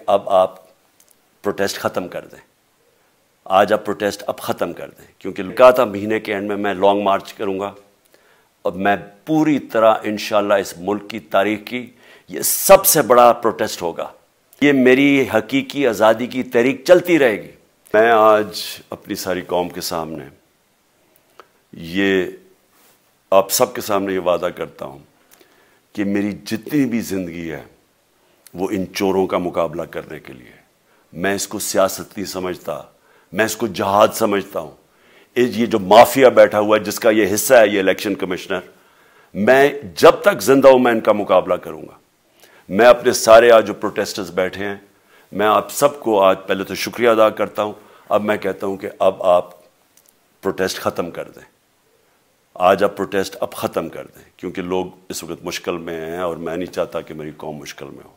अब आप प्रोटेस्ट ख़त्म कर दें। आज आप प्रोटेस्ट अब ख़त्म कर दें, क्योंकि कहा था महीने के एंड में मैं लॉन्ग मार्च करूँगा और मैं पूरी तरह इंशाल्लाह इस मुल्क की तारीख की ये सबसे बड़ा प्रोटेस्ट होगा। ये मेरी हकीकी आज़ादी की तहरीक चलती रहेगी। मैं आज अपनी सारी कौम के सामने ये आप सबके सामने ये वादा करता हूँ कि मेरी जितनी भी ज़िंदगी है वो इन चोरों का मुकाबला करने के लिए। मैं इसको सियासत नहीं समझता, मैं इसको जहाद समझता हूँ। ये जो माफिया बैठा हुआ है जिसका ये हिस्सा है ये इलेक्शन कमिश्नर, मैं जब तक जिंदा हूँ मैं इनका मुकाबला करूँगा। मैं अपने सारे आज जो प्रोटेस्टर्स बैठे हैं, मैं आप सबको आज पहले तो शुक्रिया अदा करता हूँ। अब मैं कहता हूँ कि अब आप प्रोटेस्ट ख़त्म कर दें। आज आप प्रोटेस्ट अब ख़त्म कर दें, क्योंकि लोग इस वक्त मुश्किल में हैं और मैं नहीं चाहता कि मेरी कौम मुश्किल में हो।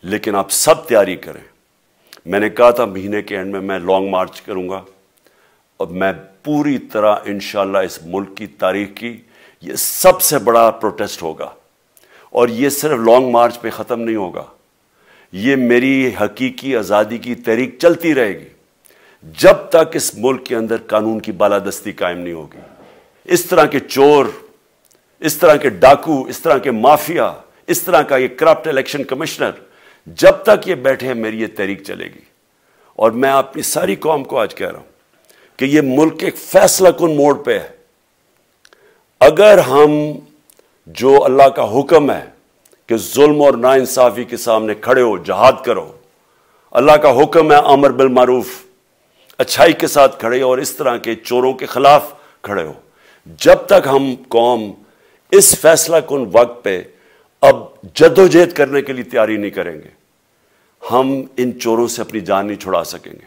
लेकिन आप सब तैयारी करें। मैंने कहा था महीने के एंड में मैं लॉन्ग मार्च करूँगा और मैं पूरी तरह इंशाल्लाह इस मुल्क की तारीख की ये सबसे बड़ा प्रोटेस्ट होगा। और ये सिर्फ लॉन्ग मार्च पे ख़त्म नहीं होगा, ये मेरी हकीकी आज़ादी की तहरीक चलती रहेगी जब तक इस मुल्क के अंदर कानून की बालादस्ती कायम नहीं होगी। इस तरह के चोर, इस तरह के डाकू, इस तरह के माफिया, इस तरह का ये करप्ट इलेक्शन कमिश्नर जब तक ये बैठे हैं मेरी ये तहरीक चलेगी। और मैं अपनी सारी कौम को आज कह रहा हूं कि ये मुल्क एक फैसला कुन मोड़ पे है। अगर हम जो अल्लाह का हुक्म है कि जुल्म और नाइंसाफी के सामने खड़े हो, जहाद करो, अल्लाह का हुक्म है अमर बिल मारूफ, अच्छाई के साथ खड़े हो और इस तरह के चोरों के खिलाफ खड़े हो। जब तक हम कौम इस फैसला कुन वक्त पे अब जद्दोजहद करने के लिए तैयारी नहीं करेंगे, हम इन चोरों से अपनी जान नहीं छुड़ा सकेंगे।